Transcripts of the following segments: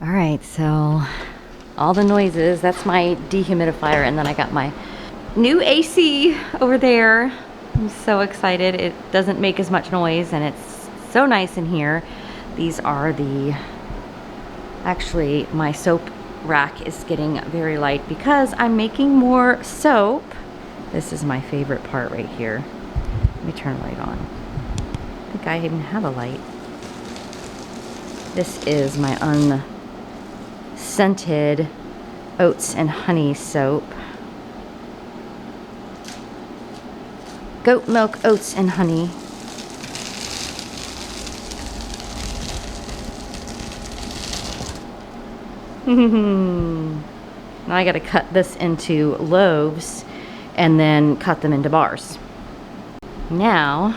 All right, so all the noises, that's my dehumidifier, and then I got my new AC over there. I'm so excited. It doesn't make as much noise and it's so nice in here. These are actually my soap rack is getting very light because I'm making more soap. This is my favorite part right here. Let me turn the light on. I think I even have a light. This is my unscented oats and honey soap. Goat milk, oats, and honey. Now I gotta cut this into loaves and then cut them into bars. Now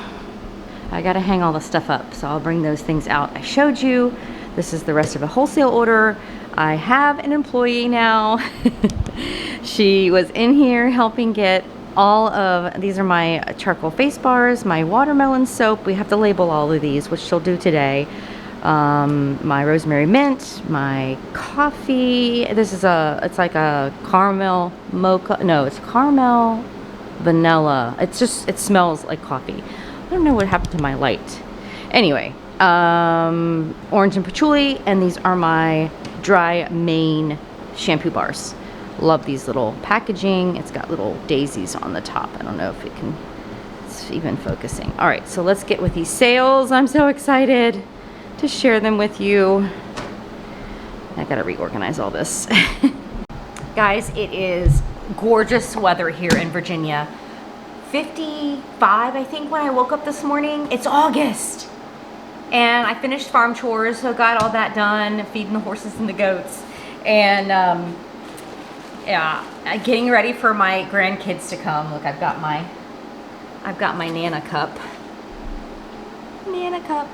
I gotta hang all the stuff up, so I'll bring those things out. I showed you. This is the rest of a wholesale order. I have an employee now. She was in here helping get all of, these are my charcoal face bars, my watermelon soap. We have to label all of these, which she'll do today. My rosemary mint, my coffee. This is it's like a caramel mocha. No, it's caramel vanilla. It smells like coffee. I don't know what happened to my light. Anyway, orange and patchouli, and these are my dry mane shampoo bars. Love these little packaging. It's got little daisies on the top. I don't know if it's even focusing. All right, so let's get with these sales. I'm so excited to share them with you. I gotta reorganize all this. Guys, it is gorgeous weather here in Virginia. 55, I think, when I woke up this morning. It's August. And I finished farm chores, so got all that done, feeding the horses and the goats. And yeah, getting ready for my grandkids to come. Look, I've got my Nana cup. Nana cup.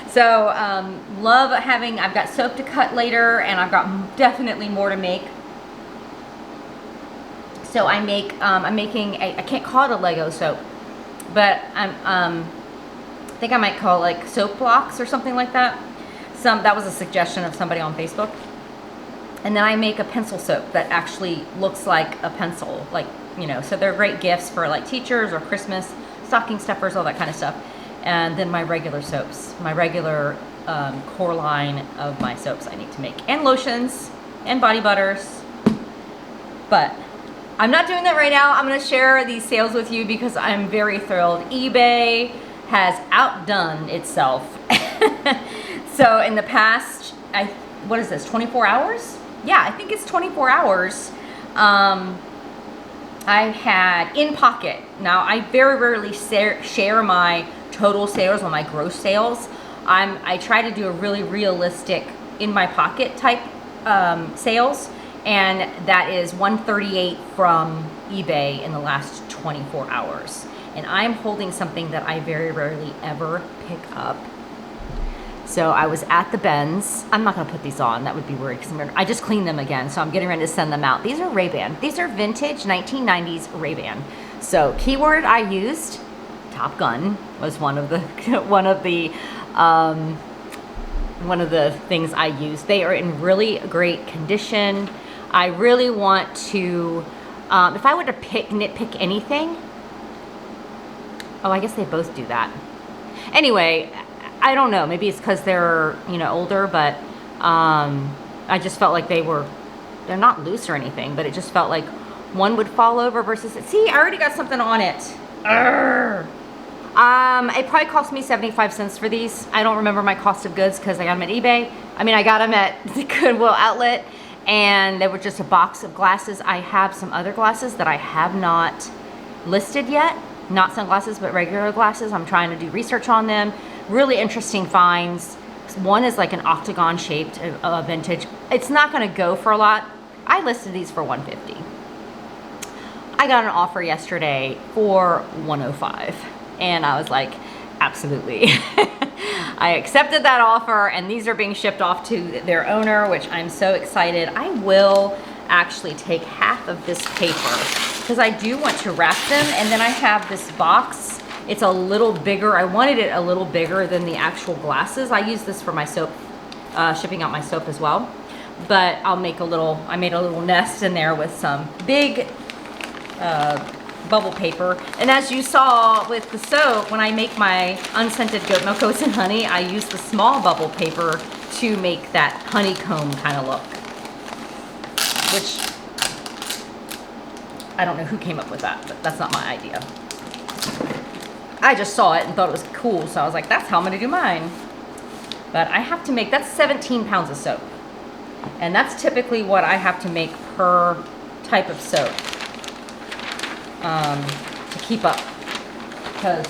So love having, I've got soap to cut later, and I've got definitely more to make. So I'm making I can't call it a Lego soap, but I think I might call it like soap blocks or something like that. That was a suggestion of somebody on Facebook. And then I make a pencil soap that actually looks like a pencil, like, you know, so they're great gifts for like teachers or Christmas, stocking stuffers, all that kind of stuff. And then my regular soaps, my regular core line of my soaps I need to make, and lotions and body butters. But I'm not doing that right now. I'm going to share these sales with you because I'm very thrilled. eBay has outdone itself. So in the past, what is this, 24 hours? Yeah, I think it's 24 hours. I had in pocket. Now, I very rarely share my total sales or my gross sales. I try to do a really realistic in my pocket type sales, and that is 138 from eBay in the last 24 hours. And I'm holding something that I very rarely ever pick up. So I was at the Benz. I'm not gonna put these on, that would be weird because I just cleaned them again, so I'm getting ready to send them out. These are Ray-Ban. These are vintage 1990s Ray-Ban. So keyword I used, Top Gun was one of the things I used. They are in really great condition. I really want to, if I were to nitpick anything, oh, I guess they both do that. Anyway, I don't know, maybe it's because they're, you know, older, but I just felt like they're not loose or anything, but it just felt like one would fall over versus, see, I already got something on it. Urgh. It probably cost me 75 cents for these. I don't remember my cost of goods because I got them at eBay. I mean, I got them at the Goodwill outlet, and they were just a box of glasses. I have some other glasses that I have not listed yet. Not sunglasses, but regular glasses. I'm trying to do research on them. Really interesting finds. One is like an octagon shaped vintage. It's not gonna go for a lot. I listed these for $150. I got an offer yesterday for $105. And I was like, absolutely. I accepted that offer, and these are being shipped off to their owner, which I'm so excited. I will actually take half of this paper because I do want to wrap them, and then I have this box. It's a little bigger. I wanted it a little bigger than the actual glasses. I use this for my soap shipping out my soap as well. But I made a little nest in there with some big bubble paper. And as you saw with the soap, when I make my unscented goat milk oats and honey, I use the small bubble paper to make that honeycomb kind of look. Which, I don't know who came up with that, but that's not my idea. I just saw it and thought it was cool, so I was like, that's how I'm gonna do mine. But I have to make, that's 17 pounds of soap. And that's typically what I have to make per type of soap to keep up, because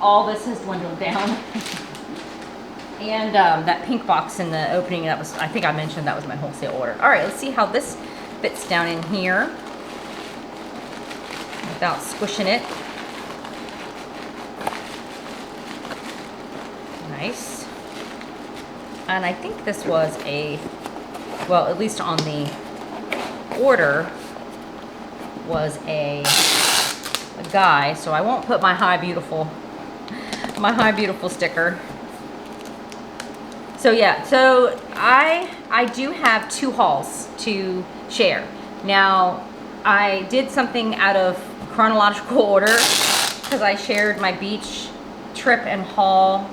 all this has dwindled down. And that pink box in the opening, that was, I think I mentioned that was my wholesale order. All right, let's see how this fits down in here without squishing it. Nice. And I think this was well, at least on the order, was a guy, so I won't put my Hi Beautiful sticker. So yeah, so I do have 2 hauls to share. Now, I did something out of chronological order because I shared my beach trip and haul.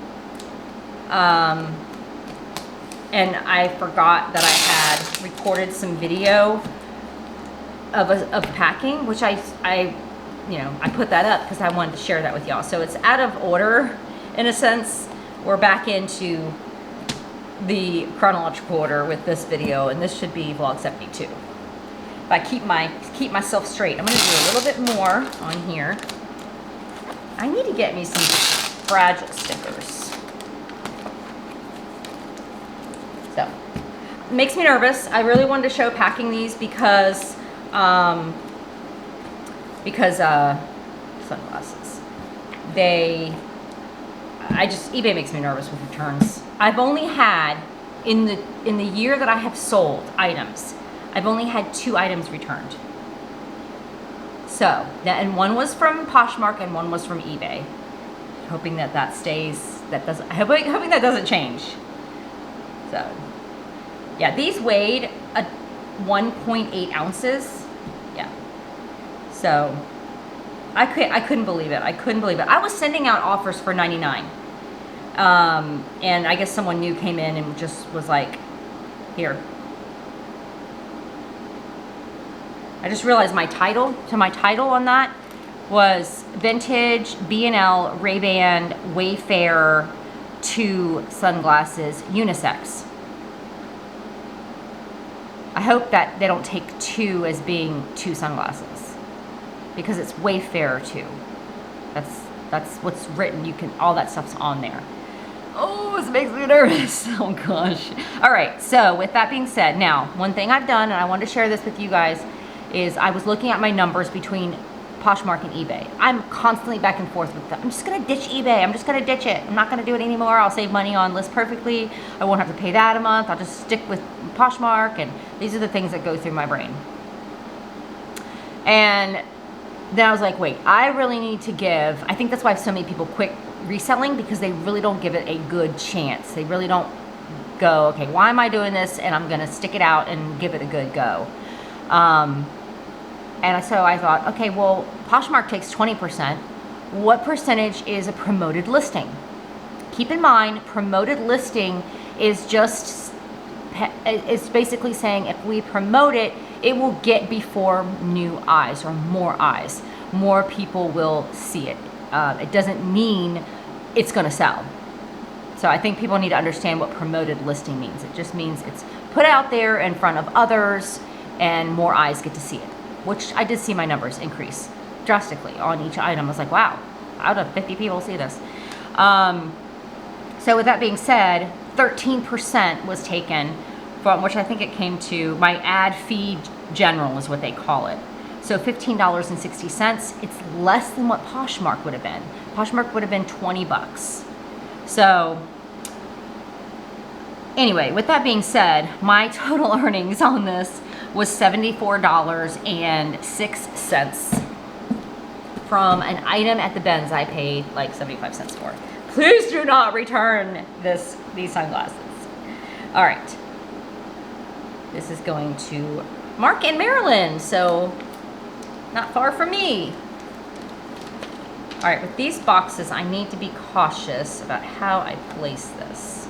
And I forgot that I had recorded some video of packing, which I put that up because I wanted to share that with y'all. So it's out of order in a sense. We're back into the chronological order with this video, and this should be vlog 72. If I keep myself straight, I'm gonna do a little bit more on here. I need to get me some fragile stickers. So, it makes me nervous. I really wanted to show packing these because sunglasses. eBay makes me nervous with returns. I've only had, in the year that I have sold items, I've only had 2 items returned. So, and one was from Poshmark and one was from eBay. Hoping that stays, hoping that doesn't change. So, yeah, these weighed 1.8 ounces. Yeah. So, I couldn't believe it. I was sending out offers for $99. And I guess someone new came in and just was like, here. I just realized my title on that was Vintage, B&L, Ray-Ban, Wayfarer, 2 sunglasses, unisex. I hope that they don't take 2 as being 2 sunglasses, because it's Wayfarer 2. That's what's written. All that stuff's on there. Oh, this makes me nervous. Oh gosh. All right, so with that being said, now, one thing I've done, and I wanted to share this with you guys, is I was looking at my numbers between Poshmark and eBay. I'm constantly back and forth with them. I'm just gonna ditch eBay. I'm just gonna ditch it. I'm not gonna do it anymore. I'll save money on List Perfectly. I won't have to pay that a month. I'll just stick with Poshmark, and these are the things that go through my brain. And then I was like, wait, I really need to give, I think that's why so many people quit reselling, because they really don't give it a good chance. They really don't go, okay, why am I doing this? And I'm gonna stick it out and give it a good go. And so I thought, okay, well, Poshmark takes 20%. What percentage is a promoted listing? Keep in mind, promoted listing is it's basically saying if we promote it, it will get before new eyes or more eyes. More people will see it. It doesn't mean it's gonna sell. So I think people need to understand what promoted listing means. It just means it's put out there in front of others and more eyes get to see it, which I did see my numbers increase drastically on each item. I was like, wow, out of 50 people see this. So with that being said, 13% was taken from, which I think it came to, my ad fee general is what they call it. So $15.60, it's less than what Poshmark would have been. Poshmark would have been 20 bucks. So anyway, with that being said, my total earnings on this was $74.06 from an item at the Benz I paid like 75 cents for. Please do not return these sunglasses. All right. This is going to Mark in Maryland, so not far from me. All right, with these boxes, I need to be cautious about how I place this,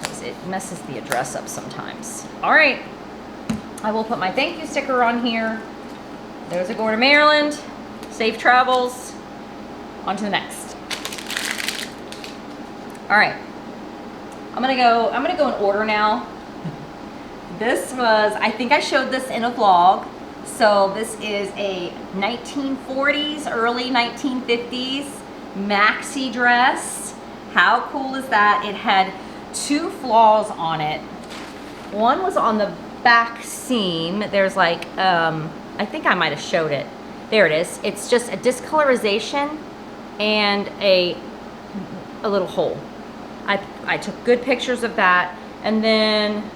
because it messes the address up sometimes. All right, I will put my thank you sticker on here. Those are going to Maryland. Safe travels. On to the next. All right, I'm gonna go in order now. This was, I think I showed this in a vlog. So this is a 1940s, early 1950s maxi dress. How cool is that? It had 2 flaws on it. One was on the back seam. There's like, I think I might have showed it. There it is. It's just a discolorization and a little hole. I took good pictures of that. And then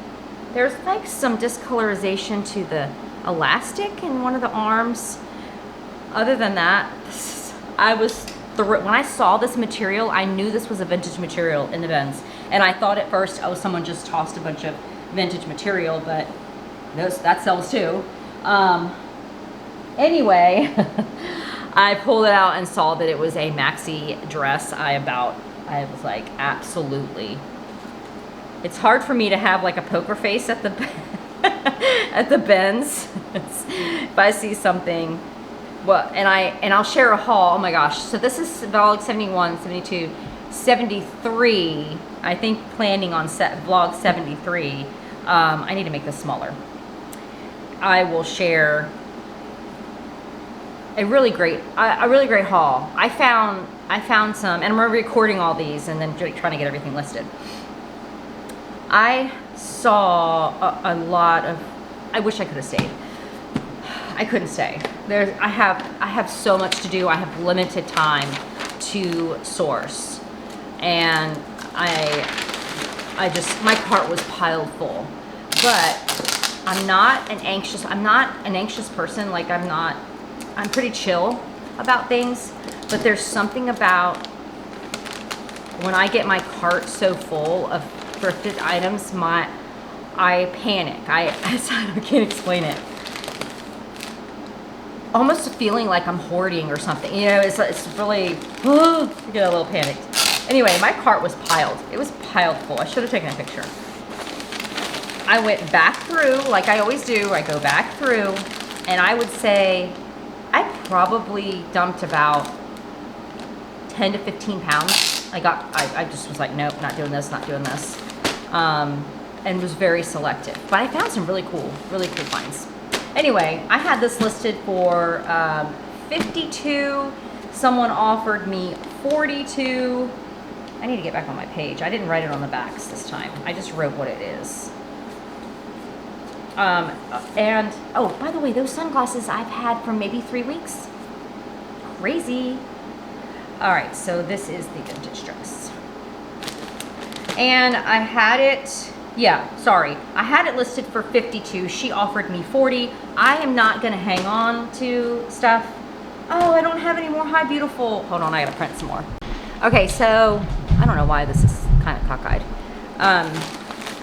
there's like some discolorization to the elastic in one of the arms. Other than that, when I saw this material, I knew this was a vintage material in the bins. And I thought at first, oh, someone just tossed a bunch of vintage material, but that sells too. Anyway, I pulled it out and saw that it was a maxi dress. I was like, absolutely. It's hard for me to have like a poker face at the at the bins if I see something. Well, and I'll share a haul. Oh my gosh. So this is vlog 71, 72, 73. I think planning on vlog 73. I need to make this smaller. I will share a really great haul. I found some, and I'm recording all these and then trying to get everything listed. I saw a lot of, I wish I could have stayed. I couldn't stay. I have so much to do. I have limited time to source. And my cart was piled full. But I'm not an anxious person. Like I'm pretty chill about things, but there's something about when I get my cart so full of thrifted items, I panic. I can't explain it. Almost feeling like I'm hoarding or something. You know, it's really, you get a little panicked. Anyway, my cart was piled. It was piled full. I should have taken a picture. I went back through, like I always do. I go back through, and I would say I probably dumped about 10 to 15 pounds. I just was like, nope, not doing this, not doing this. And was very selective. But I found some really cool finds. Anyway, I had this listed for 52. Someone offered me 42. I need to get back on my page. I didn't write it on the backs this time. I just wrote what it is. And, oh, by the way, those sunglasses I've had for maybe 3 weeks. Crazy. All right, so this is the vintage dress. And I had it, I had it listed for 52. She offered me 40. I am not gonna hang on to stuff. Oh, I don't have any more Hi Beautiful. Hold on, I gotta print some more. Okay, so I don't know why this is kind of cockeyed.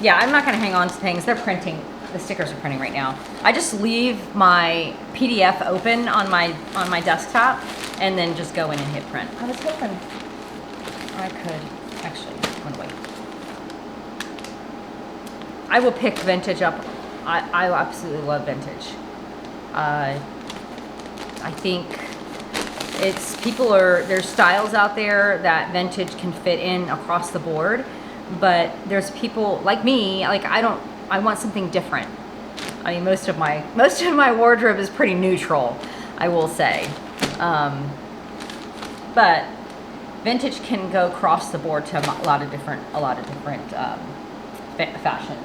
Yeah, I'm not gonna hang on to things. They're printing. The stickers are printing right now. I just leave my PDF open on my desktop and then just go in and hit print. I was hoping I could actually. Wait. I will pick vintage up. I absolutely love vintage. I think there's styles out there that vintage can fit in across the board, but there's people like me, like I want something different. I mean, most of my wardrobe is pretty neutral, I will say. But vintage can go across the board to a lot of different fashion.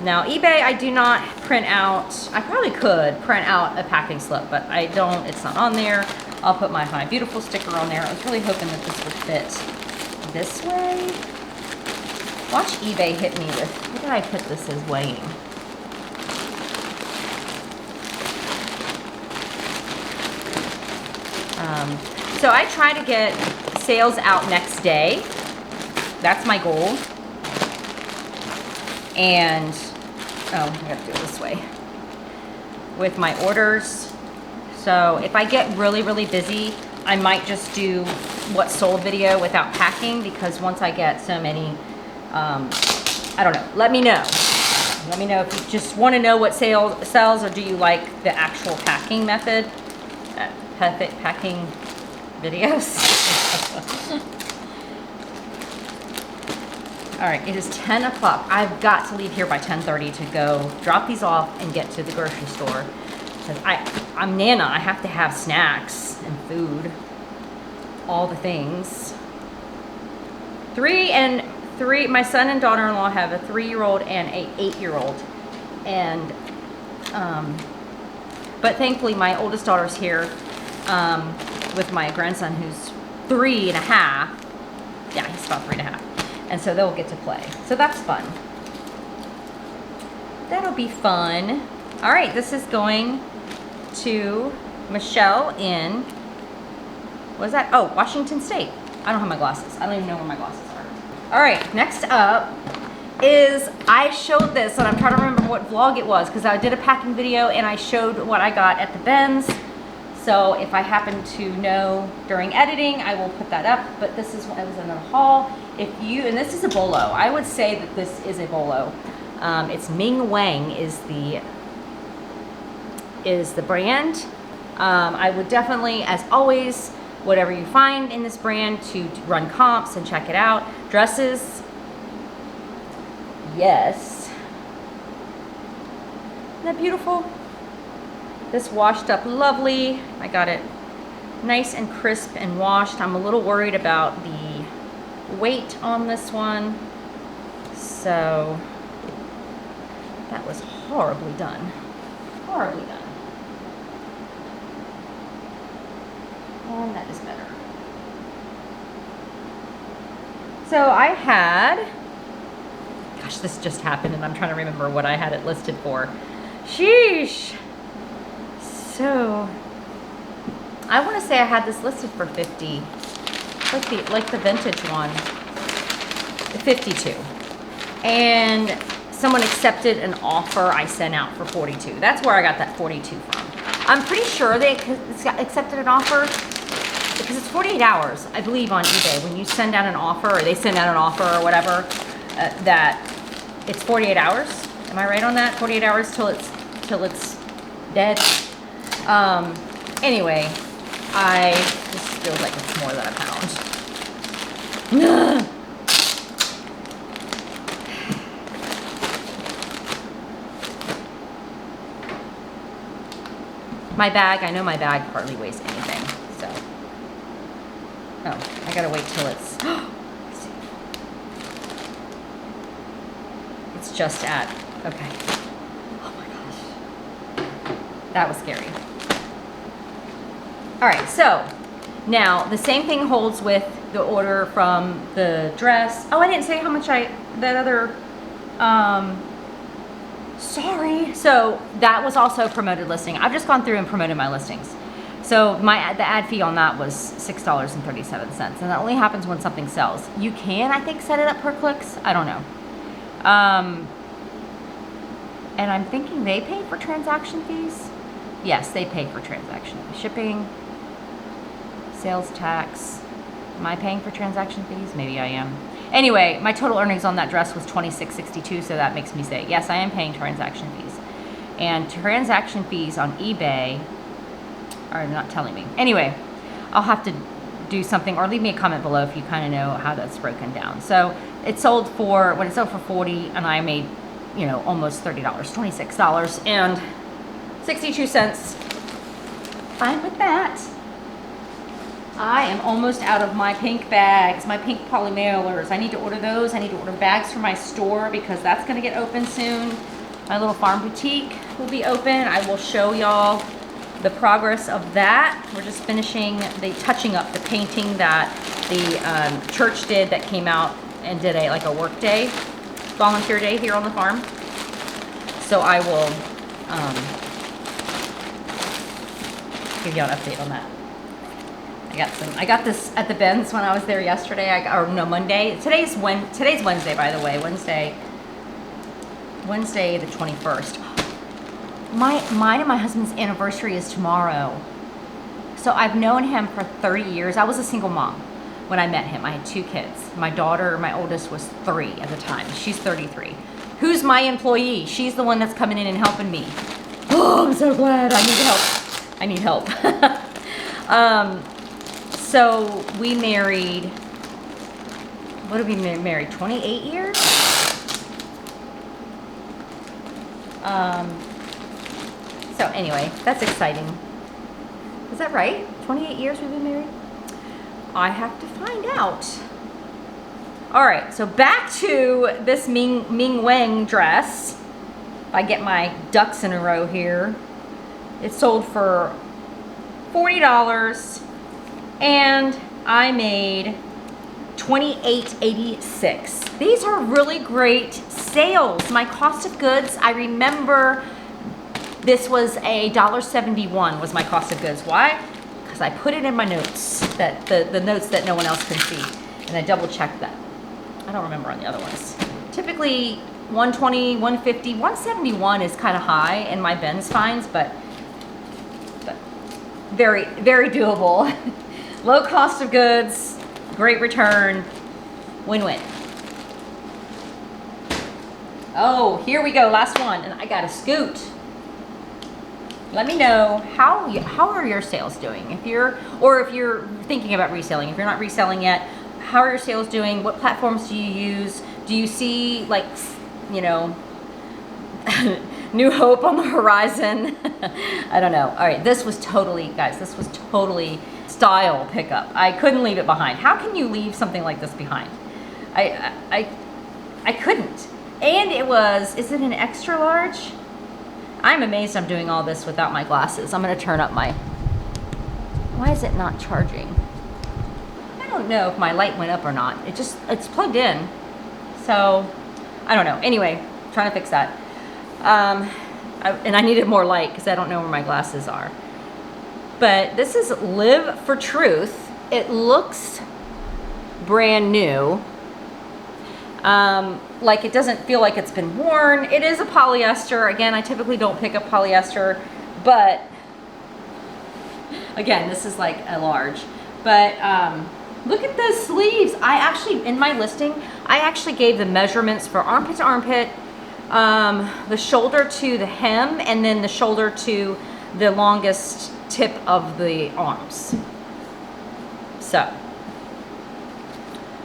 Now, eBay, I do not print out. I probably could print out a packing slip, but I don't. It's not on there. I'll put my Hi Beautiful sticker on there. I was really hoping that this would fit this way. Watch eBay hit me with, what did I put this as weighing? So I try to get sales out next day. That's my goal. And, oh, I gotta do it this way, with my orders. So if I get really, really busy, I might just do what sold video without packing, because once I get so many, I don't know, let me know. Let me know if you just want to know what sells, or do you like the actual packing method, packing videos. All right, it is 10 o'clock. I've got to leave here by 10:30 to go drop these off and get to the grocery store. Because I'm Nana, I have to have snacks and food, all the things. My son and daughter-in-law have a 3-year-old and a 8-year-old. And, but thankfully my oldest daughter's here with my grandson who's 3 and a half. Yeah, he's about 3 and a half. And so they'll get to play. So that's fun. That'll be fun. All right, this is going to Michelle in, what is that? Oh, Washington State. I don't have my glasses. I don't even know where my glasses are. All right, next up is, I showed this, and I'm trying to remember what vlog it was, because I did a packing video and I showed what I got at the Ben's. So if I happen to know during editing, I will put that up. But this is what I was in the haul. If you, and this is a bolo. I would say that this is a bolo. It's Ming Wang is the brand. I would definitely, as always, whatever you find in this brand, to run comps and check it out. Dresses, yes. Isn't that beautiful? This washed up lovely. I got it nice and crisp and washed. I'm a little worried about the weight on this one. So that was horribly done. Horribly done. And that is better. So I had, gosh, this just happened and I'm trying to remember what I had it listed for. Sheesh. So I want to say I had this listed for 50, like the vintage one, 52. And someone accepted an offer I sent out for 42. That's where I got that 42 from. I'm pretty sure they accepted an offer because it's 48 hours, I believe, on eBay. When you send out an offer, or they send out an offer or whatever, that it's 48 hours. Am I right on that? 48 hours till it's dead. Anyway, this feels like it's more than a pound. My bag, I know my bag hardly weighs anything, so. Oh, I gotta wait till it's, it's just at, okay. Oh my gosh. That was scary. All right, so now the same thing holds with the order from the dress. Oh, I didn't say how much that other, sorry. So that was also a promoted listing. I've just gone through and promoted my listings. So the ad fee on that was $6.37, and that only happens when something sells. You can, I think, set it up per clicks. I don't know. And I'm thinking they pay for transaction fees. Yes, they pay for transaction shipping, sales tax. Am I paying for transaction fees? Maybe I am. Anyway, my total earnings on that dress was $26.62, so that makes me say, yes, I am paying transaction fees. And transaction fees on eBay are not telling me. Anyway, I'll have to do something, or leave me a comment below if you kind of know how that's broken down. So it sold for, when it sold for $40, and I made, you know, almost $30, $26 and 62 cents. Fine with that. I am almost out of my pink bags, my pink poly mailers. I need to order those. I need to order bags for my store because that's going to get open soon. My little farm boutique will be open. I will show y'all the progress of that. We're just finishing touching up the painting that the church did, that came out and did a work day, volunteer day here on the farm. So I will give y'all an update on that. I got this at the Ben's when I was there yesterday. Monday. Today's Wednesday, by the way. Wednesday. Wednesday the 21st. Mine and my husband's anniversary is tomorrow. So I've known him for 30 years. I was a single mom when I met him. I had 2 kids. My daughter, my oldest, was 3 at the time. She's 33. Who's my employee? She's the one that's coming in and helping me. Oh, I'm so glad. I need help. So we married, what have we been married? 28 years? So anyway, that's exciting. Is that right? 28 years we've been married? I have to find out. All right, so back to this Ming Wang dress. If I get my ducks in a row here. It sold for $40 and I made $28.86. These are really great sales. My cost of goods, I remember this was $1.71 was my cost of goods. Why? Because I put it in my notes, that the notes that no one else can see, and I double checked that. I don't remember on the other ones. Typically 120, 150, 171 is kind of high in my Ben's finds, but very, very doable. Low cost of goods, great return, win-win. Oh, here we go, last one, and I got a scoot. Let me know how are your sales doing? If you're thinking about reselling, if you're not reselling yet, how are your sales doing? What platforms do you use? Do you see, like, you know, new hope on the horizon? I don't know. All right, this was totally, guys, this was totally style pickup. I couldn't leave it behind. How can you leave something like this behind? I couldn't. And it was, is it an extra large? I'm amazed I'm doing all this without my glasses. I'm gonna turn up my, why is it not charging? I don't know if my light went up or not. It's plugged in. So, I don't know. Anyway, trying to fix that. And I needed more light because I don't know where my glasses are. But this is Live for Truth. It looks brand new. Like it doesn't feel like it's been worn. It is a polyester. Again, I typically don't pick up polyester, but again, this is like a large. But look at the sleeves. I actually, in my listing, I actually gave the measurements for armpit to armpit, the shoulder to the hem, and then the shoulder to the longest tip of the arms. So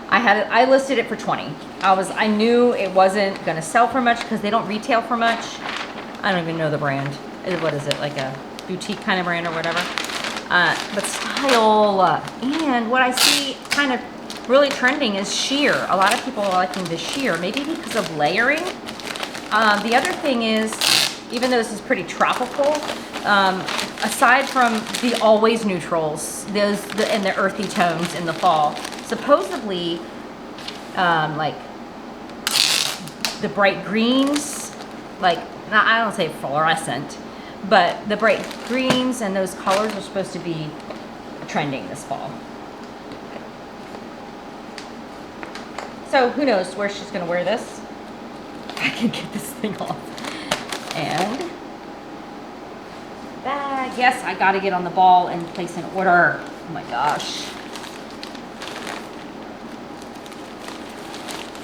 I listed it for 20. I knew it wasn't gonna sell for much because they don't retail for much. I don't even know the brand. What is it, like a boutique kind of brand or whatever? But style, and what I see kind of really trending is sheer. A lot of people are liking the sheer, maybe because of layering. The other thing is, even though this is pretty tropical, aside from the always neutrals, and the earthy tones in the fall, supposedly, like the bright greens, like, I don't say fluorescent, but the bright greens and those colors are supposed to be trending this fall. So who knows where she's gonna wear this. I can get this thing off. And bag, yes, I gotta get on the ball and place an order. Oh my gosh.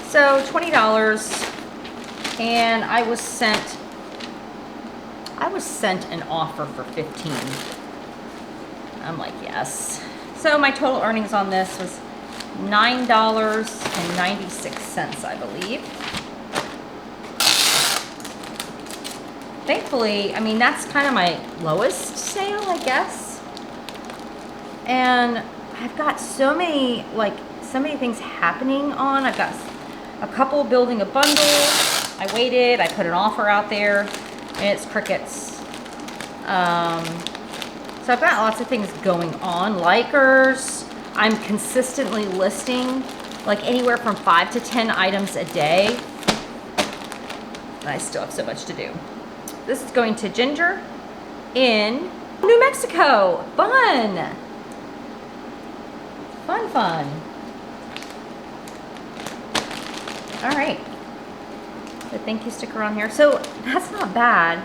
So $20, and I was sent an offer for $15. I'm like, yes. So my total earnings on this was $9.96, I believe. Thankfully, I mean, that's kind of my lowest sale, I guess. And I've got so many things happening on. I've got a couple building a bundle. I waited, I put an offer out there, and it's crickets. So I've got lots of things going on. Likers, I'm consistently listing like anywhere from 5 to 10 items a day. And I still have so much to do. This is going to Ginger in New Mexico. Fun. Fun. All right. the thank you sticker on here. So that's not bad.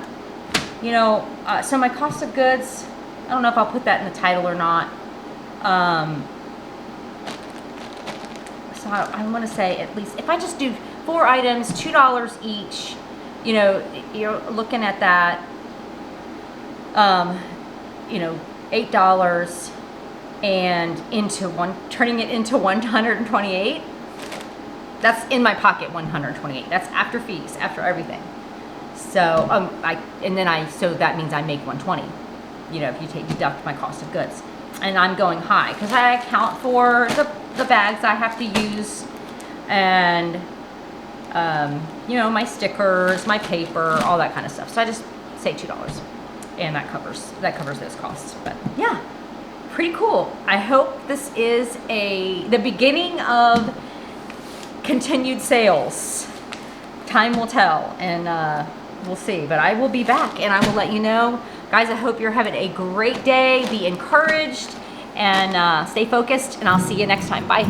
You know, so my cost of goods, I don't know if I'll put that in the title or not. So I want to say at least, if I just do 4 items, $2 each, you know, you're looking at that, you know, $8 and turning it into 128. That's in my pocket, 128. That's after fees, after everything. So, so that means I make 120, you know, if you deduct my cost of goods. And I'm going high because I account for the bags I have to use, and you know, my stickers, my paper, all that kind of stuff. So I just say $2, and that covers those costs. But yeah, pretty cool. I hope this is the beginning of continued sales. Time will tell, and we'll see. But I will be back, and I will let you know. Guys, I hope you're having a great day. Be encouraged, and stay focused, and I'll see you next time. Bye.